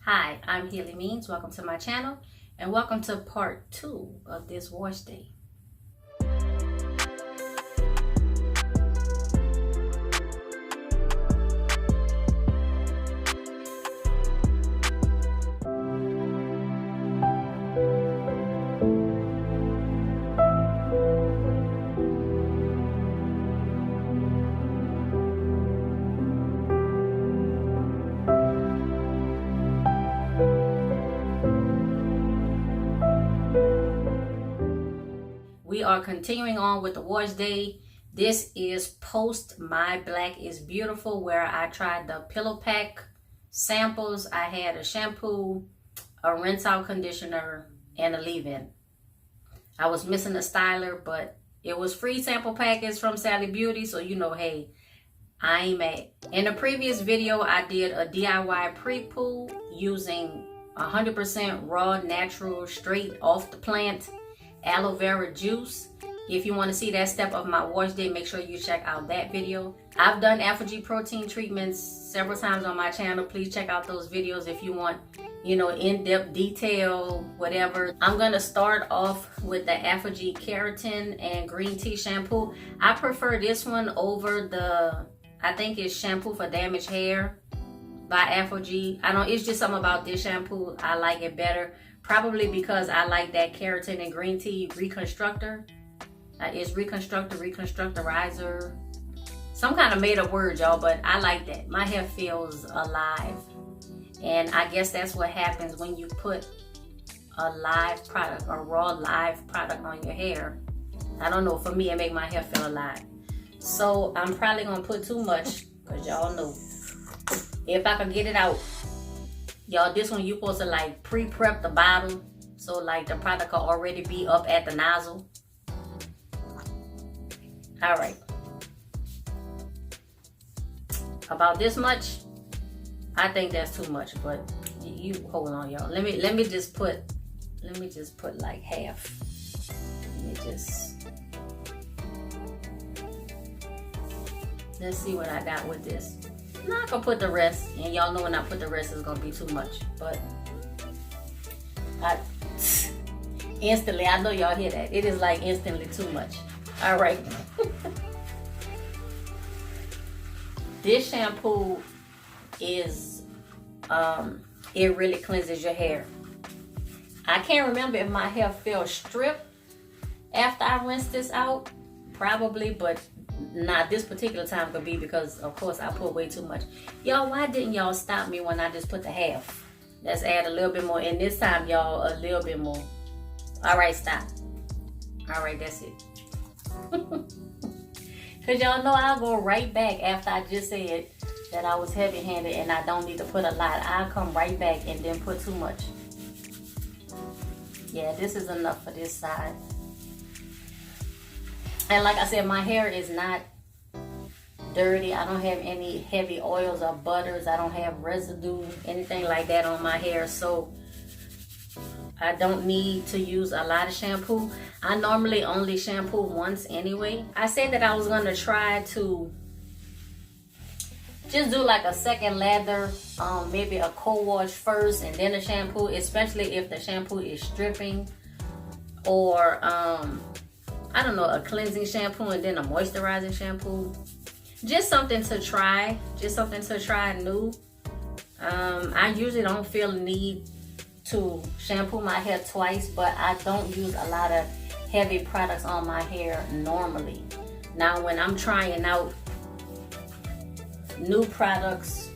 Hi, I'm Healy Means. Welcome to my channel and welcome to part 2 of this wash day. We are continuing on with the wash day. This is post My Black is Beautiful, where I tried the pillow pack samples. I had a shampoo, a rinse out conditioner, and a leave-in. I was missing a styler, but it was free sample package from Sally Beauty, so you know, hey, I ain't mad. In the previous video, I did a DIY prepoo using 100% raw, natural, straight off the plant aloe vera juice. If you want to see that step of my wash day, make sure you check out that video. I've done Aphogee protein treatments several times on my channel. Please check out those videos if you want, in-depth detail, whatever. I'm gonna start off with the Aphogee keratin and green tea shampoo. I prefer this one over the, I think it's shampoo for damaged hair by Aphogee. It's just something about this shampoo. I like it better. Probably because I like that keratin and green tea reconstructor. It's reconstructor, reconstructorizer. Some kind of made up word, y'all, but I like that. My hair feels alive. And I guess that's what happens when you put a live product, a raw live product on your hair. I don't know, for me, it make my hair feel alive. So I'm probably gonna put too much, because y'all know, if I can get it out. Y'all, this one you're supposed to like pre-prep the bottle, so like the product will already be up at the nozzle. All right, about this much. I think that's too much, but you hold on, y'all. Let me just put like half. Let's see what I got with this. I'm not gonna put the rest, and y'all know when I put the rest it's gonna be too much, but instantly, I know y'all hear that. It is like instantly too much. All right. This shampoo is, it really cleanses your hair. I can't remember if my hair felt stripped after I rinsed this out, probably, but not this particular time could be because of course I put way too much. Y'all, why didn't y'all stop me when I just put the half? Let's add a little bit more, and this time y'all a little bit more. All right, stop. All right, that's it. Cause y'all know I'll go right back after I just said that I was heavy-handed and I don't need to put a lot. I'll come right back and then put too much. Yeah, this is enough for this side. And like I said, my hair is not dirty. I don't have any heavy oils or butters. I don't have residue, anything like that on my hair. So I don't need to use a lot of shampoo. I normally only shampoo once anyway. I said that I was going to try to just do like a second lather, maybe a co-wash first and then a shampoo, especially if the shampoo is stripping, or I don't know, a cleansing shampoo and then a moisturizing shampoo. Just something to try. Just something to try new. I usually don't feel the need to shampoo my hair twice, but I don't use a lot of heavy products on my hair normally. Now, when I'm trying out new products,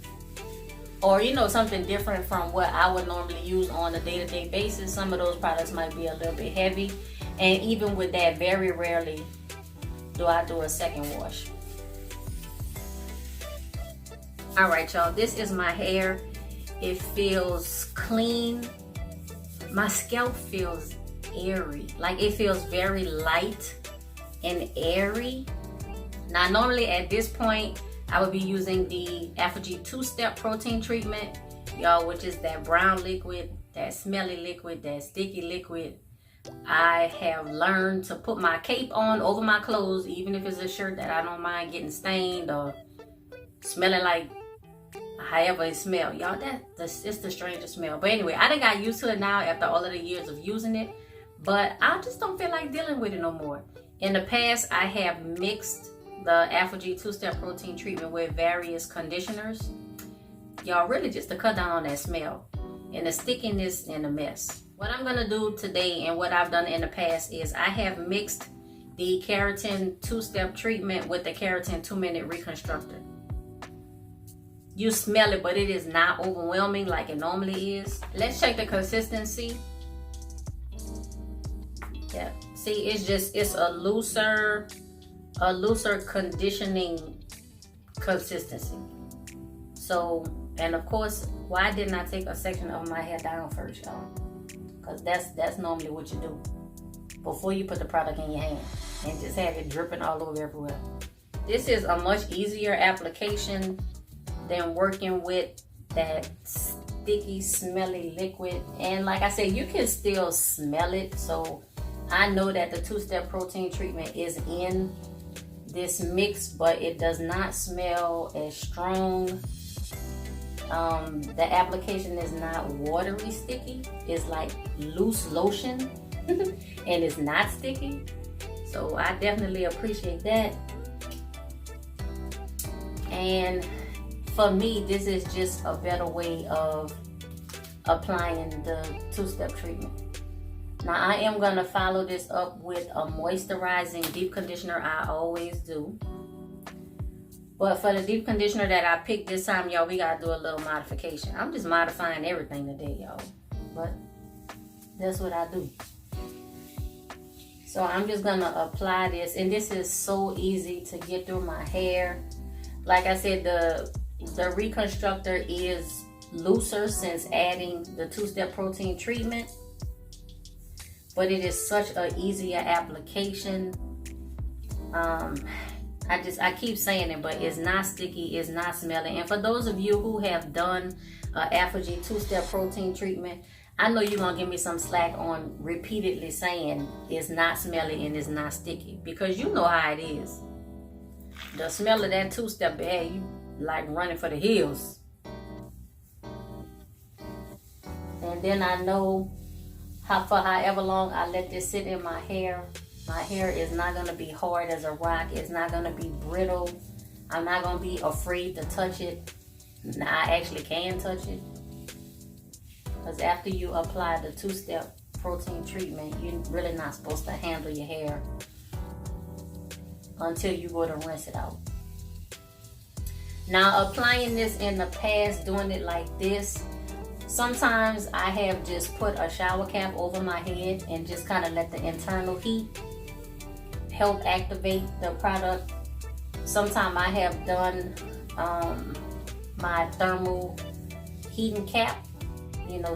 or something different from what I would normally use on a day-to-day basis, some of those products might be a little bit heavy. And even with that, very rarely do I do a second wash. All right, y'all, this is my hair. It feels clean. My scalp feels airy. Like it feels very light and airy. Now, normally at this point, I would be using the Aphogee two-step protein treatment, y'all, which is that brown liquid, that smelly liquid, that sticky liquid. I have learned to put my cape on over my clothes, even if it's a shirt that I don't mind getting stained or smelling like however it smells. Y'all, it's the strangest smell. But anyway, I done got used to it now after all of the years of using it. But I just don't feel like dealing with it no more. In the past, I have mixed the Aphogee 2-step protein treatment with various conditioners. Y'all, really just to cut down on that smell and the stickiness and the mess. What I'm gonna do today and what I've done in the past is I have mixed the keratin 2-step treatment with the keratin 2-minute reconstructor. You smell it, but it is not overwhelming like it normally is. Let's check the consistency. Yeah, see, it's a looser conditioning consistency. So, and of course, why didn't I take a section of my hair down first, y'all? Because that's normally what you do before you put the product in your hand and just have it dripping all over everywhere. This is a much easier application than working with that sticky, smelly liquid. And like I said, you can still smell it. So I know that the 2-step protein treatment is in this mix, but it does not smell as strong. The application is not watery sticky. It's like loose lotion and it's not sticky. So I definitely appreciate that. And for me, this is just a better way of applying the 2-step treatment. Now I am gonna follow this up with a moisturizing deep conditioner. I always do. But for the deep conditioner that I picked this time, y'all, we gotta do a little modification. I'm just modifying everything today, y'all. But that's what I do. So I'm just gonna apply this, and this is so easy to get through my hair. Like I said, the reconstructor is looser since adding the 2-step protein treatment. But it is such an easier application. I keep saying it, but it's not sticky, it's not smelly. And for those of you who have done Aphogee 2-step protein treatment, I know you're gonna give me some slack on repeatedly saying it's not smelly and it's not sticky, because you know how it is. The smell of that 2-step, hey, you like running for the hills. And then I know for however long I let this sit in my hair is not going to be hard as a rock. It's not going to be brittle. I'm not going to be afraid to touch it. Now I actually can touch it. Because after you apply the 2-step protein treatment, you're really not supposed to handle your hair until you go to rinse it out. Now applying this in the past, doing it like this, sometimes I have just put a shower cap over my head and just kind of let the internal heat help activate the product. Sometimes I have done my thermal heating cap,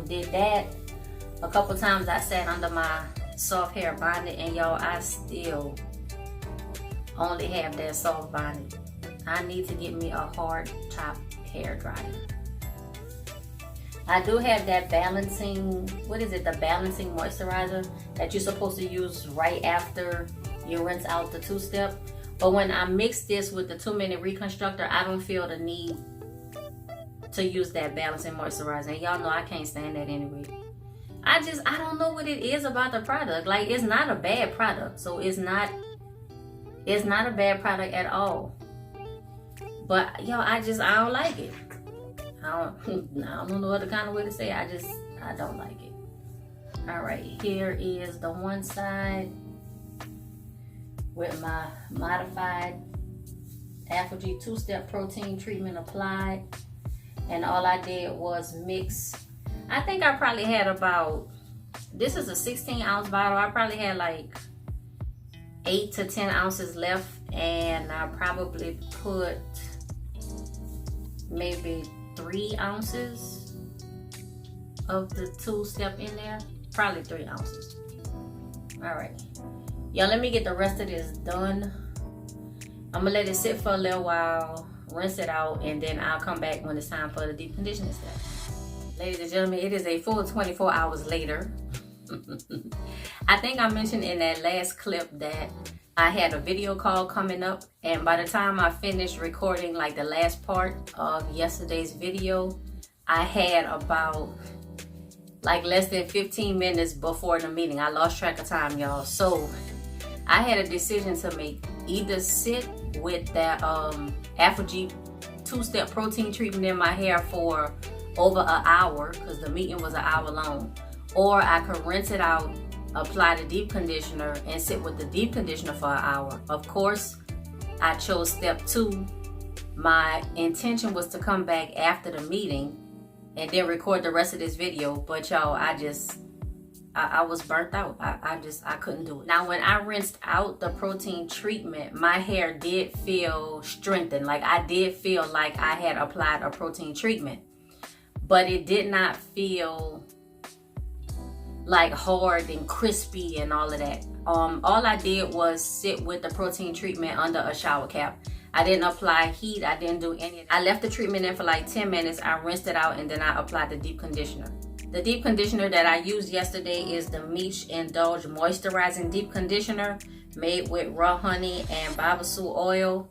did that. A couple times I sat under my soft hair bonnet, and y'all, I still only have that soft bonnet. I need to get me a hard top hair dryer. I do have that balancing, the balancing moisturizer that you're supposed to use right after you rinse out the 2-step. But when I mix this with the 2-minute reconstructor, I don't feel the need to use that balancing moisturizer. And y'all know I can't stand that anyway. I don't know what it is about the product. Like, it's not a bad product. So it's not a bad product at all. But y'all, I don't like it. I don't know what other kind of way to say it. I don't like it. Alright, here is the one side with my modified Aphogee 2-step protein treatment applied. And all I did was mix. I think I probably had this is a 16-ounce bottle. I probably had like 8 to 10 ounces left. And I probably put maybe 3 ounces of the 2-step in there. Probably 3 ounces. Alright. Y'all, let me get the rest of this done. I'm gonna let it sit for a little while, rinse it out, and then I'll come back when it's time for the deep conditioning step. Ladies and gentlemen, it is a full 24 hours later. I think I mentioned in that last clip that I had a video call coming up, and by the time I finished recording like the last part of yesterday's video, I had about like less than 15 minutes before the meeting. I lost track of time, y'all. So I had a decision to make: either sit with that Aphogee 2-step protein treatment in my hair for over an hour, because the meeting was an hour long, or I could rinse it out, apply the deep conditioner, and sit with the deep conditioner for an hour. Of course, I chose step 2. My intention was to come back after the meeting and then record the rest of this video, but y'all, I was burnt out. I couldn't do it. Now, when I rinsed out the protein treatment, my hair did feel strengthened. Like, I did feel like I had applied a protein treatment, but it did not feel like hard and crispy and all of that. All I did was sit with the protein treatment under a shower cap. I didn't apply heat. I didn't do any. I left the treatment in for like 10 minutes. I rinsed it out, and then I applied the deep conditioner. The deep conditioner that I used yesterday is the Miche Indulge Moisturizing Deep Conditioner, made with raw honey and babassu oil.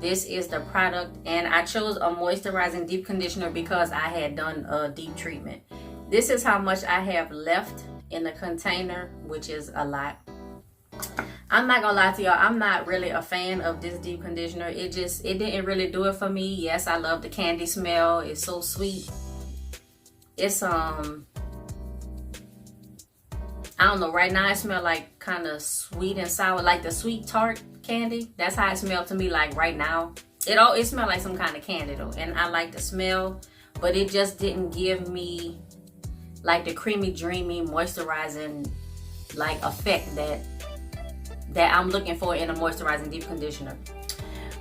This is the product, and I chose a moisturizing deep conditioner because I had done a deep treatment. This is how much I have left in the container, which is a lot. I'm not gonna lie to y'all, I'm not really a fan of this deep conditioner. It didn't really do it for me. Yes, I love the candy smell. It's so sweet. It's I don't know, right now it smells like kind of sweet and sour, like the sweet tart candy. That's how it smells to me, like right now. It smells like some kind of candy though, and I like the smell, but it just didn't give me like the creamy, dreamy, moisturizing like effect that I'm looking for in a moisturizing deep conditioner.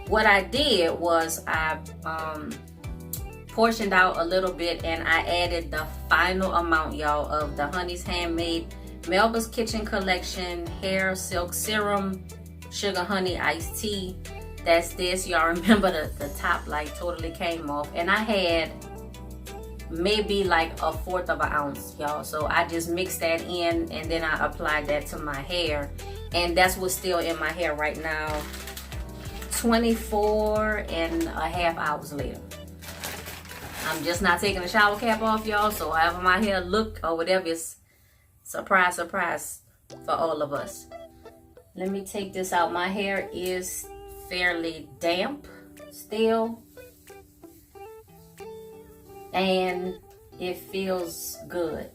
What I did was I portioned out a little bit, and I added the final amount, y'all, of the Honey's Handmade Melba's Kitchen Collection Hair Silk Serum Sugar Honey Iced Tea. That's this. Y'all remember the top like totally came off, and I had maybe like 1/4 of an ounce, y'all. So I just mixed that in, and then I applied that to my hair, and that's what's still in my hair right now, 24.5 hours later. I'm just not taking the shower cap off, y'all, so however my hair look or whatever, is surprise, surprise for all of us. Let me take this out. My hair is fairly damp still, and it feels good.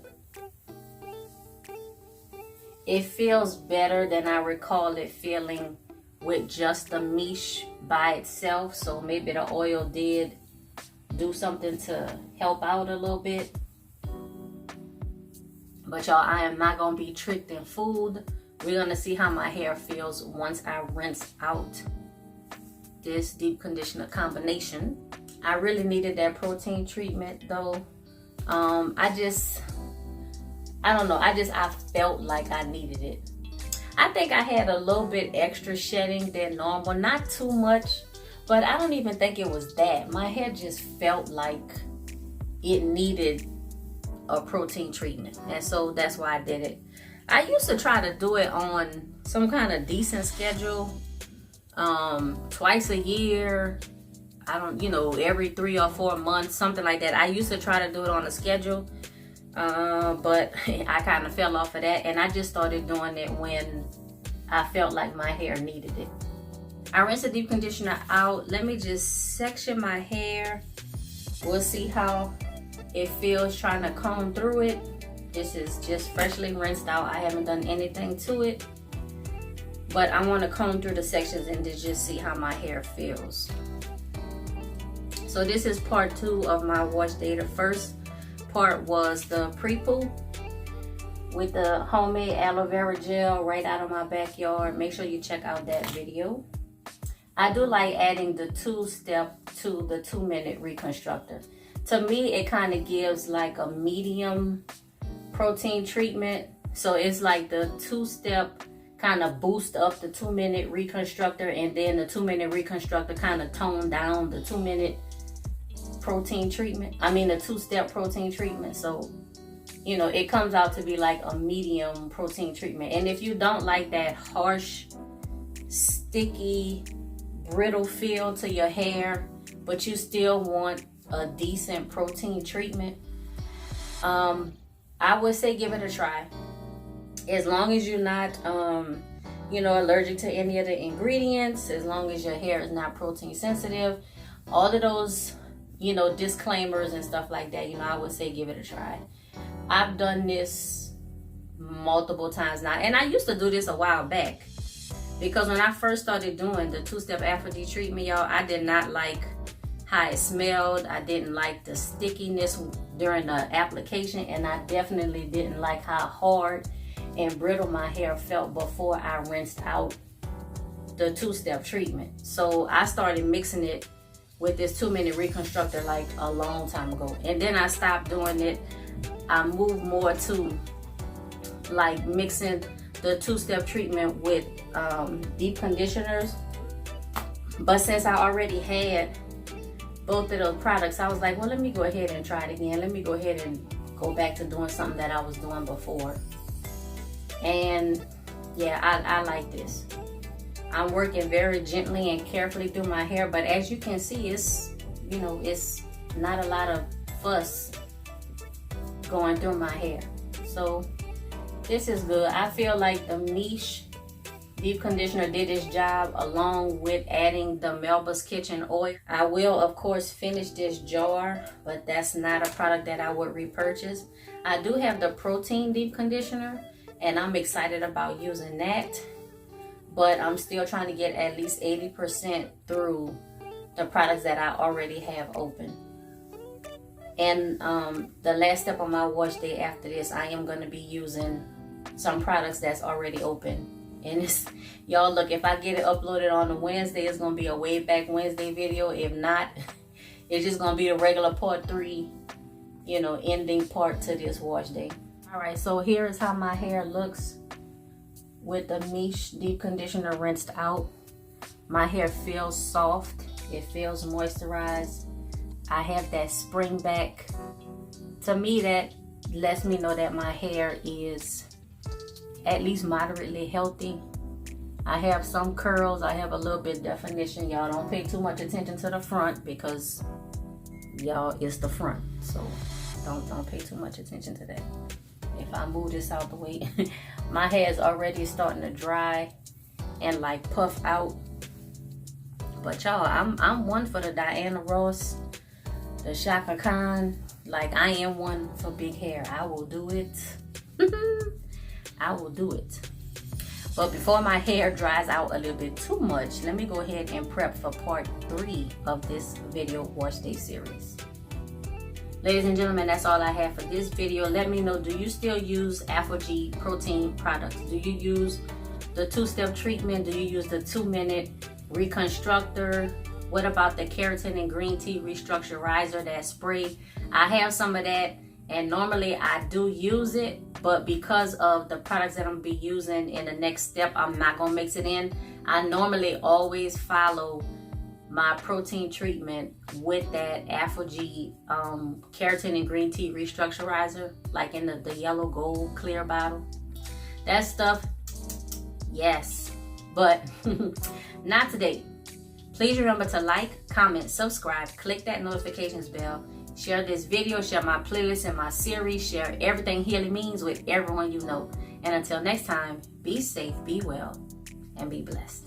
It feels better than I recall it feeling with just the Miche by itself. So maybe the oil did do something to help out a little bit. But y'all, I am not gonna be tricked and fooled. We're gonna see how my hair feels once I rinse out this deep conditioner combination. I really needed that protein treatment though. I don't know, I felt like I needed it. I think I had a little bit extra shedding than normal, not too much, but I don't even think it was that. My hair just felt like it needed a protein treatment, and so that's why I did it. I used to try to do it on some kind of decent schedule, twice a year. I don't, every 3 or 4 months, something like that. I used to try to do it on a schedule, but I kind of fell off of that, and I just started doing it when I felt like my hair needed it. I rinsed the deep conditioner out. Let me just section my hair. We'll see how it feels trying to comb through it. This is just freshly rinsed out. I haven't done anything to it, but I want to comb through the sections and to just see how my hair feels. So this is part 2 of my wash day. The first part was the prepoo with the homemade aloe vera gel right out of my backyard. Make sure you check out that video. I do like adding the 2-step to the 2-minute reconstructor. To me, it kind of gives like a medium protein treatment. So it's like the 2-step kind of boost up the 2-minute reconstructor, and then the 2-minute reconstructor kind of tone down the 2-minute protein treatment. I mean the 2-step protein treatment. So you know, it comes out to be like a medium protein treatment. And if you don't like that harsh, sticky, brittle feel to your hair, but you still want a decent protein treatment, I would say give it a try. As long as you're not, you know, allergic to any of the ingredients, as long as your hair is not protein sensitive, all of those, you know, disclaimers and stuff like that, you know, I would say give it a try. I've done this multiple times now, and I used to do this a while back, because when I first started doing the two-step Aphogee treatment, y'all, I did not like how it smelled. I didn't like the stickiness during the application, and I definitely didn't like how hard and brittle my hair felt before I rinsed out the two-step treatment. So I started mixing it with this 2-minute reconstructor like a long time ago, and then I stopped doing it. I moved more to like mixing the two-step treatment with deep conditioners. But since I already had both of those products, I was like, well, let me go ahead and try it again. Let me go ahead and go back to doing something that I was doing before. And yeah, I like this. I'm working very gently and carefully through my hair, but as you can see, it's, you know, it's not a lot of fuss going through my hair. So this is good. I feel like the Miche deep conditioner did its job, along with adding the Melba's Kitchen oil. I will of course finish this jar, but that's not a product that I would repurchase. I do have the protein deep conditioner, and I'm excited about using that, but I'm still trying to get at least 80% through the products that I already have open. And the last step on my wash day after this, I am going to be using some products that's already open. And it's, y'all, look, if I get it uploaded on a Wednesday, it's going to be a way back Wednesday video. If not, it's just going to be a regular part 3, you know, ending part to this wash day. All right, so here is how my hair looks with the Miche deep conditioner rinsed out. My hair feels soft. It feels moisturized. I have that spring back. To me, that lets me know that my hair is at least moderately healthy. I have some curls. I have a little bit of definition. Y'all don't pay too much attention to the front, because y'all, it's the front. So don't pay too much attention to that. If I move this out the way, my hair is already starting to dry and like puff out. But y'all, I'm one for the Diana Ross, the Shaka Khan. Like, I am one for big hair. I will do it. I will do it. But before my hair dries out a little bit too much, let me go ahead and prep for part 3 of this video wash day series. Ladies and gentlemen, that's all I have for this video. Let me know, do you still use Aphogee protein products? Do you use the two-step treatment? Do you use the 2-minute reconstructor? What about the keratin and green tea restructurizer, that spray? I have some of that, and normally I do use it, but because of the products that I'm gonna be using in the next step, I'm not gonna mix it in. I normally always follow my protein treatment with that Aphogee keratin and green tea restructurizer, like in the yellow gold clear bottle. That stuff, yes, but not today. Please remember to like, comment, subscribe, click that notifications bell, share this video, share my playlist and my series, share everything Healy means with everyone you know. And until next time, be safe, be well, and be blessed.